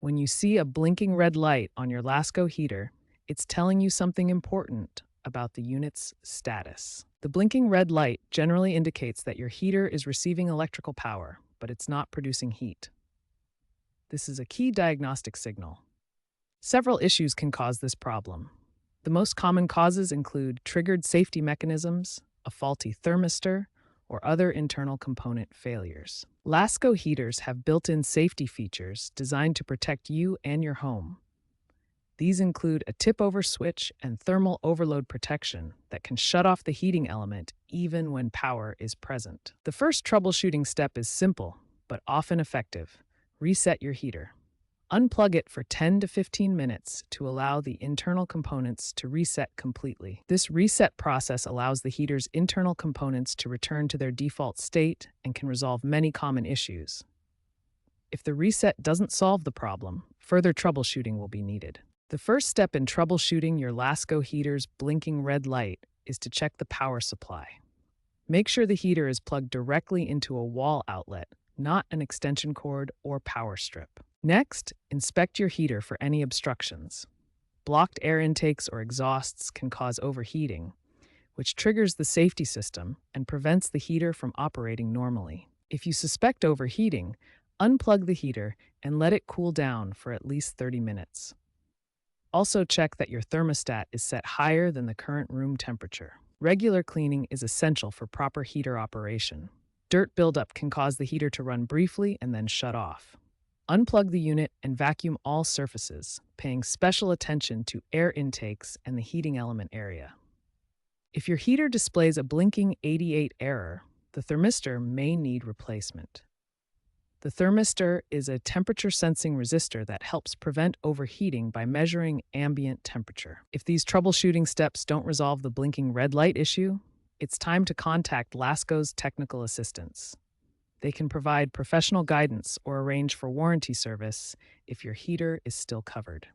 When you see a blinking red light on your Lasko heater, it's telling you something important about the unit's status. The blinking red light generally indicates that your heater is receiving electrical power, but it's not producing heat. This is a key diagnostic signal. Several issues can cause this problem. The most common causes include triggered safety mechanisms, a faulty thermistor, or other internal component failures. Lasko heaters have built-in safety features designed to protect you and your home. These include a tip-over switch and thermal overload protection that can shut off the heating element even when power is present. The first troubleshooting step is simple, but often effective. Reset your heater. Unplug it for 10 to 15 minutes to allow the internal components to reset completely. This reset process allows the heater's internal components to return to their default state and can resolve many common issues. If the reset doesn't solve the problem, further troubleshooting will be needed. The first step in troubleshooting your Lasko heater's blinking red light is to check the power supply. Make sure the heater is plugged directly into a wall outlet, not an extension cord or power strip. Next, inspect your heater for any obstructions. Blocked air intakes or exhausts can cause overheating, which triggers the safety system and prevents the heater from operating normally. If you suspect overheating, unplug the heater and let it cool down for at least 30 minutes. Also check that your thermostat is set higher than the current room temperature. Regular cleaning is essential for proper heater operation. Dirt buildup can cause the heater to run briefly and then shut off. Unplug the unit and vacuum all surfaces, paying special attention to air intakes and the heating element area. If your heater displays a blinking 88 error, the thermistor may need replacement. The thermistor is a temperature-sensing resistor that helps prevent overheating by measuring ambient temperature. If these troubleshooting steps don't resolve the blinking red light issue, it's time to contact Lasko's technical assistance. They can provide professional guidance or arrange for warranty service if your heater is still covered.